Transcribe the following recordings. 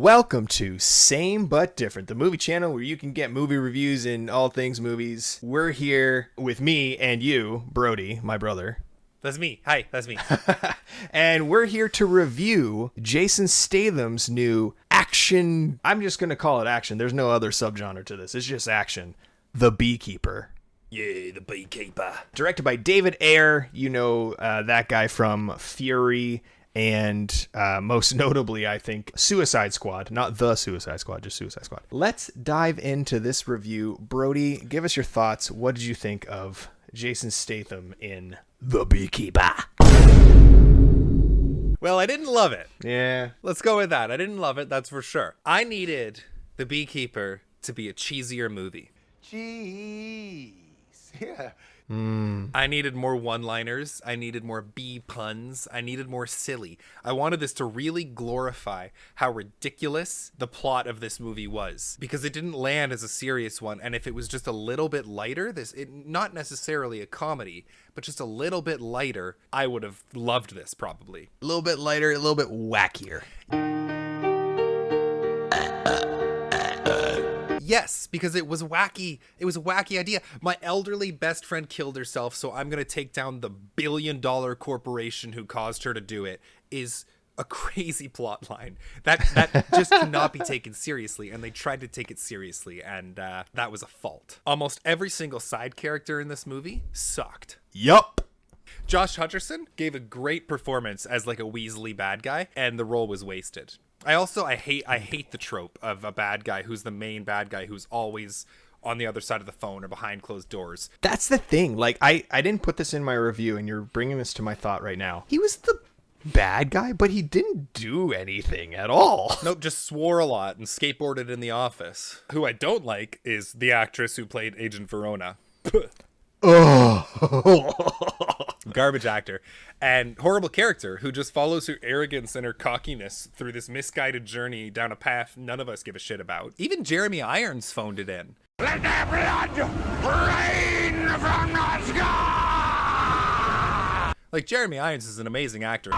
Welcome to Same But Different, the movie channel where you can get movie reviews and all things movies. We're here with me and you, Brody, my brother. That's me. Hi, that's me. And we're here to review Jason Statham's new action. I'm just going to call it action. There's no other subgenre to this. It's just action. The Beekeeper. Yeah, the Beekeeper. Directed by David Ayer. You know that guy from Fury and most notably, I think, Suicide Squad. Not The Suicide Squad, just Suicide Squad. Let's dive into this review. Brody, give us your thoughts. What did you think of Jason Statham in The Beekeeper? Well, I didn't love it. Yeah. Let's go with that. I didn't love it, that's for sure. I needed The Beekeeper to be a cheesier movie. Jeez. Yeah. I needed more one-liners. I needed more bee puns. I needed more silly. I wanted this to really glorify how ridiculous the plot of this movie was, because it didn't land as a serious one. And if it was just a little bit lighter, not necessarily a comedy, but just a little bit lighter, I would have loved this probably. A little bit lighter, a little bit wackier. Yes, because it was wacky. It was a wacky idea. My elderly best friend killed herself, so I'm going to take down the billion-dollar corporation who caused her to do it is a crazy plot line. That just cannot be taken seriously, and they tried to take it seriously, and that was a fault. Almost every single side character in this movie sucked. Yup. Josh Hutcherson gave a great performance as like a Weasley bad guy, and the role was wasted. I hate the trope of a bad guy who's the main bad guy who's always on the other side of the phone or behind closed doors. That's the thing. Like, I didn't put this in my review, and you're bringing this to my thought right now. He was the bad guy, but he didn't do anything at all. Nope, just swore a lot and skateboarded in the office. Who I don't like is the actress who played Agent Verona. Oh. Garbage actor and horrible character who just follows her arrogance and her cockiness through this misguided journey down a path none of us give a shit about. Even Jeremy Irons phoned it in. Let the blood rain from the sky! Like, Jeremy Irons is an amazing actor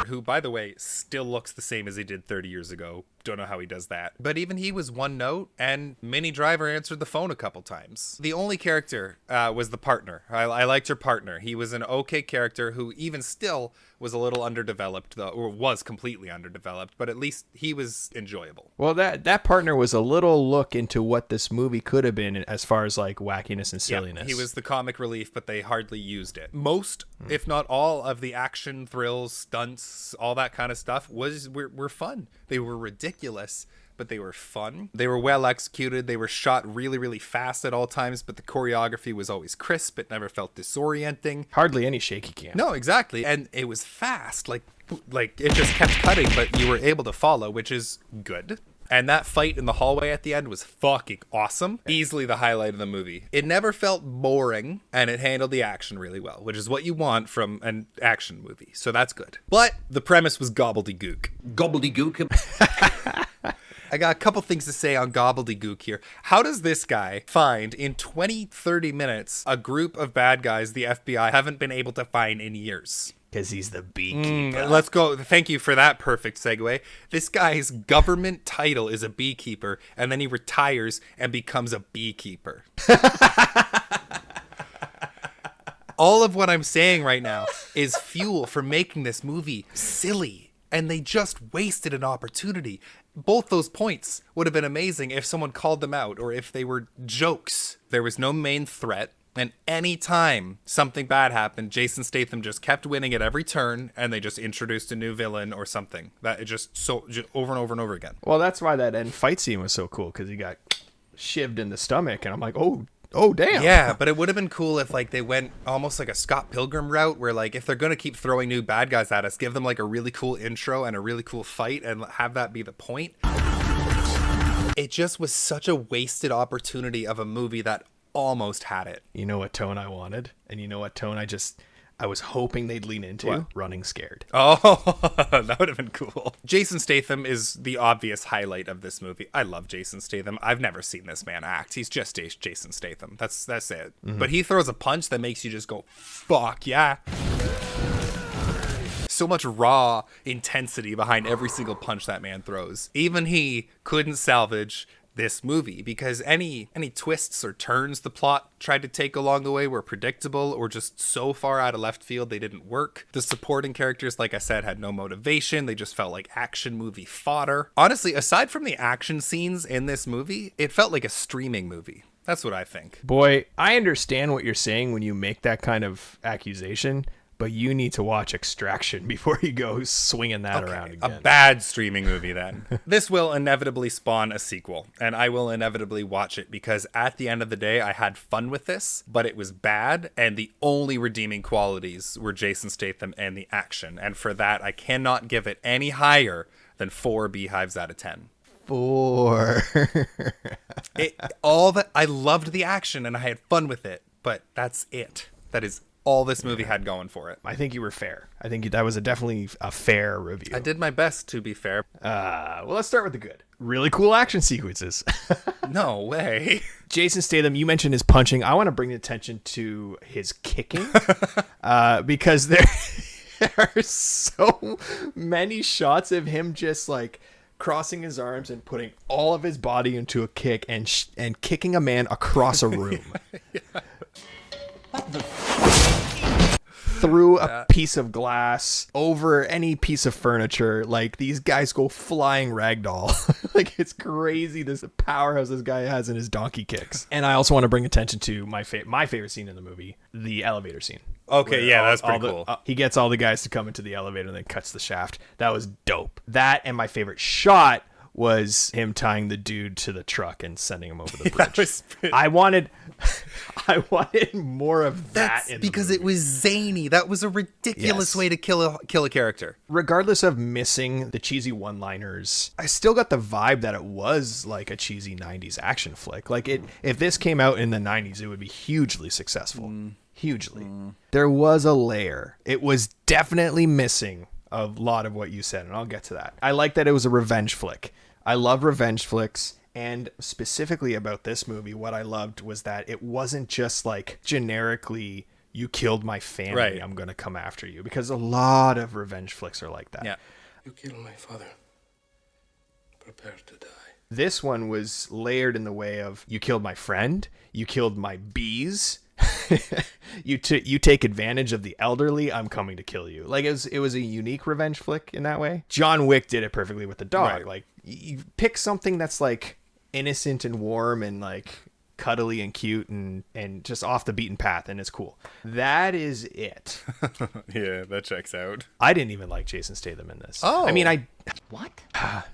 who, by the way, still looks the same as he did 30 years ago. Don't know how he does that. But even he was one note, and Minnie Driver answered the phone a couple times. The only character was the partner. I liked her partner. He was an okay character who even still was a little underdeveloped, though, or was completely underdeveloped, but at least he was enjoyable. Well, that partner was a little look into what this movie could have been as far as like wackiness and silliness. Yeah, he was the comic relief, but they hardly used it. Most, if not all, of the action, thrills, stunts, all that kind of stuff were fun. They were ridiculous, but they were fun. They were well executed. They were shot really, really fast at all times, but the choreography was always crisp. It never felt disorienting. Hardly any shaky cam. No, exactly. And it was fast. Like it just kept cutting, but you were able to follow, which is good. And that fight in the hallway at the end was fucking awesome. Easily the highlight of the movie. It never felt boring, and it handled the action really well, which is what you want from an action movie. So that's good. But the premise was gobbledygook. Gobbledygook. I got a couple things to say on gobbledygook here. How does this guy find in 20-30 minutes a group of bad guys the FBI haven't been able to find in years? Because he's the beekeeper. Let's go. Thank you for that perfect segue. This guy's government title is a beekeeper, and then he retires and becomes a beekeeper. All of what I'm saying right now is fuel for making this movie silly, and they just wasted an opportunity. Both those points would have been amazing if someone called them out or if they were jokes. There was no main threat. And any time something bad happened, Jason Statham just kept winning at every turn, and they just introduced a new villain or something. That it just over and over and over again. Well, that's why that end fight scene was so cool, because he got shivved in the stomach, and I'm like, oh damn. Yeah, but it would have been cool if like they went almost like a Scott Pilgrim route, where like if they're gonna keep throwing new bad guys at us, give them like a really cool intro and a really cool fight, and have that be the point. It just was such a wasted opportunity of a movie that almost had it. You know what tone I wanted? And you know what tone I was hoping they'd lean into? What? Running scared. Oh, that would have been cool. Jason Statham is the obvious highlight of this movie. I love Jason Statham. I've never seen this man act. He's just Jason Statham. That's it. But he throws a punch that makes you just go, fuck yeah. So much raw intensity behind every single punch that man throws. Even he couldn't salvage this movie because any twists or turns the plot tried to take along the way were predictable or just so far out of left field they didn't work. The supporting characters, like I said, had no motivation. They just felt like action movie fodder. Honestly, aside from the action scenes in this movie, it felt like a streaming movie. That's what I think. Boy, I understand what you're saying when you make that kind of accusation, but you need to watch Extraction before you go swinging that around again. A bad streaming movie, then. This will inevitably spawn a sequel, and I will inevitably watch it because at the end of the day, I had fun with this, but it was bad, and the only redeeming qualities were Jason Statham and the action. And for that, I cannot give it any higher than 4 beehives out of 10. 4. I loved the action, and I had fun with it, but that's it. That is all this movie had going for it. I think you were fair. I think that was definitely a fair review. I did my best, to be fair. Well, let's start with the good. Really cool action sequences. No way. Jason Statham, you mentioned his punching. I want to bring attention to his kicking because there are so many shots of him just like crossing his arms and putting all of his body into a kick and kicking a man across a room. Through a piece of glass, over any piece of furniture. Like, these guys go flying ragdoll. Like, it's crazy, this powerhouse this guy has in his donkey kicks. And I also want to bring attention to my favorite scene in the movie, the elevator scene. Okay, yeah, that's pretty cool. He gets all the guys to come into the elevator and then cuts the shaft. That was dope. That, and my favorite shot was him tying the dude to the truck and sending him over the bridge. I wanted more of that in the because movie. it was zany. That was a ridiculous way to kill a character. Regardless of missing the cheesy one-liners, I still got the vibe that it was like a cheesy 90s action flick. Like, if this came out in the 90s, it would be hugely successful. Hugely. There was a layer. It was definitely missing a lot of what you said, and I'll get to that. I like that it was a revenge flick. I love revenge flicks, and specifically about this movie, what I loved was that it wasn't just like generically, you killed my family, right, I'm gonna come after you, because a lot of revenge flicks are like that. Yeah. You killed my father. Prepare to die. This one was layered in the way of, you killed my friend, you killed my bees, you take advantage of the elderly, I'm coming to kill you. Like, it was a unique revenge flick in that way. John Wick did it perfectly with the dog. Right. Like, you pick something that's like innocent and warm and like cuddly and cute and just off the beaten path, and it's cool. That is it. Yeah, that checks out. I didn't even like Jason Statham in this. Oh, I mean, what?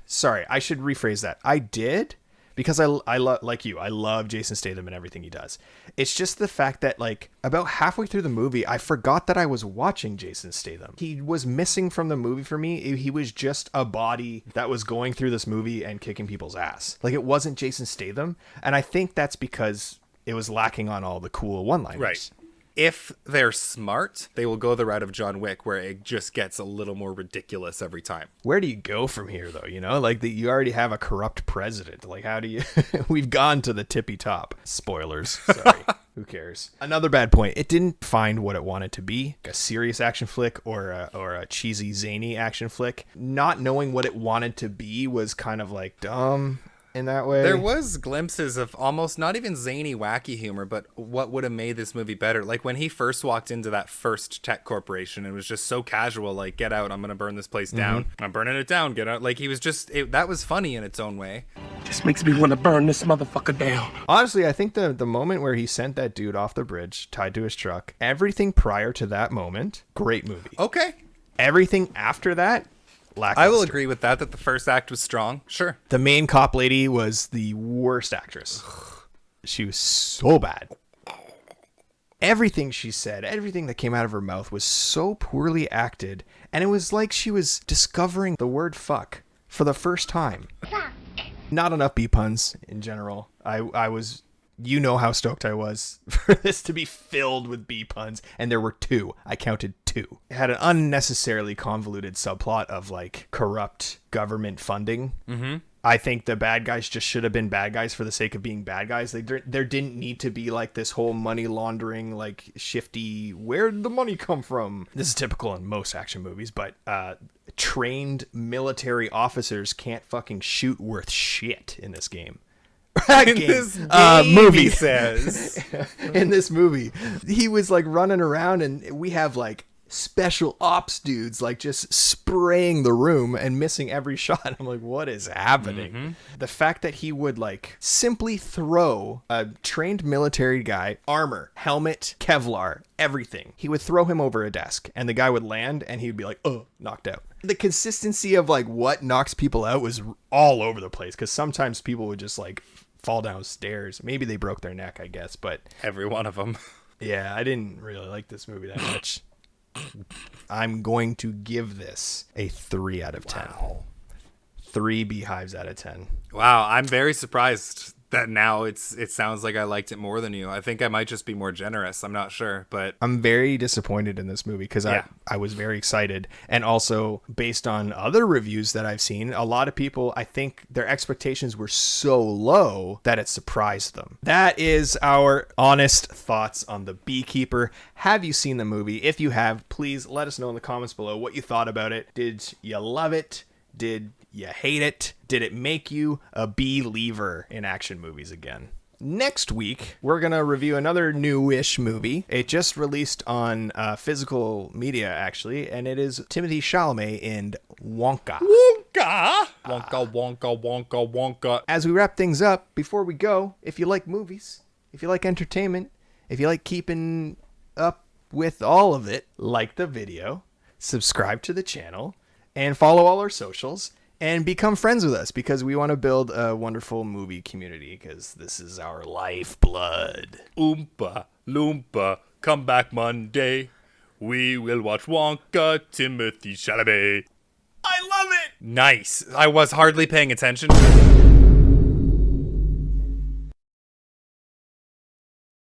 Sorry, I should rephrase that. I did, because I like you. I love Jason Statham and everything he does. It's just the fact that, like, about halfway through the movie, I forgot that I was watching Jason Statham. He was missing from the movie for me. He was just a body that was going through this movie and kicking people's ass. Like, it wasn't Jason Statham. And I think that's because it was lacking on all the cool one-liners. Right. If they're smart, they will go the route of John Wick, where it just gets a little more ridiculous every time. Where do you go from here, though? You know, like, you already have a corrupt president. Like, how do you... We've gone to the tippy top. Spoilers. Sorry. Who cares? Another bad point. It didn't find what it wanted to be. Like a serious action flick or a cheesy, zany action flick. Not knowing what it wanted to be was kind of, like, dumb in that way. There was glimpses of almost not even zany, wacky humor, but what would have made this movie better. Like when he first walked into that first tech corporation, it was just so casual, like, get out, I'm going to burn this place down. I'm burning it down, get out. Like, he was just, that was funny in its own way. Just makes me want to burn this motherfucker down. Honestly, I think the moment where he sent that dude off the bridge, tied to his truck, everything prior to that moment, great movie. Okay. Everything after that, lackluster. I will agree with that the first act was strong. Sure. The main cop lady was the worst actress. She was so bad. Everything she said, everything that came out of her mouth was so poorly acted, and it was like she was discovering the word fuck for the first time. Not enough bee puns in general. I was... You know how stoked I was for this to be filled with bee puns, and there were 2. I counted 2. It had an unnecessarily convoluted subplot of, like, corrupt government funding. I think the bad guys just should have been bad guys for the sake of being bad guys. There didn't need to be like this whole money laundering, like shifty, where'd the money come from? This is typical in most action movies, but trained military officers can't fucking shoot worth shit in this game. This game, movie he says. In this movie, he was like running around, and we have like special ops dudes like just spraying the room and missing every shot. I'm like, what is happening? The fact that he would like simply throw a trained military guy, armor, helmet, Kevlar, everything. He would throw him over a desk and the guy would land and he'd be like, oh, knocked out. The consistency of like what knocks people out was all over the place, because sometimes people would just like fall downstairs. Maybe they broke their neck, I guess, but Every one of them. yeah, I didn't really like this movie that much. I'm going to give this a 3 out of 10. Wow. 3 beehives out of 10. Wow, I'm very surprised that now it sounds like I liked it more than you. I think I might just be more generous. I'm not sure, but I'm very disappointed in this movie because Yeah. I was very excited. And also, based on other reviews that I've seen, a lot of people, I think their expectations were so low that it surprised them. That is our honest thoughts on The Beekeeper. Have you seen the movie? If you have, please let us know in the comments below what you thought about it. Did you love it? Did you hate it? Did it make you a believer in action movies again? Next week, we're going to review another newish movie. It just released on physical media, actually, and it is Timothée Chalamet in Wonka. Wonka! Wonka, Wonka, Wonka, Wonka. As we wrap things up, before we go, if you like movies, if you like entertainment, if you like keeping up with all of it, like the video, subscribe to the channel, and follow all our socials, and become friends with us, because we want to build a wonderful movie community, because this is our lifeblood. Oompa, Loompa, come back Monday. We will watch Wonka, Timothée Chalamet. I love it! Nice. I was hardly paying attention.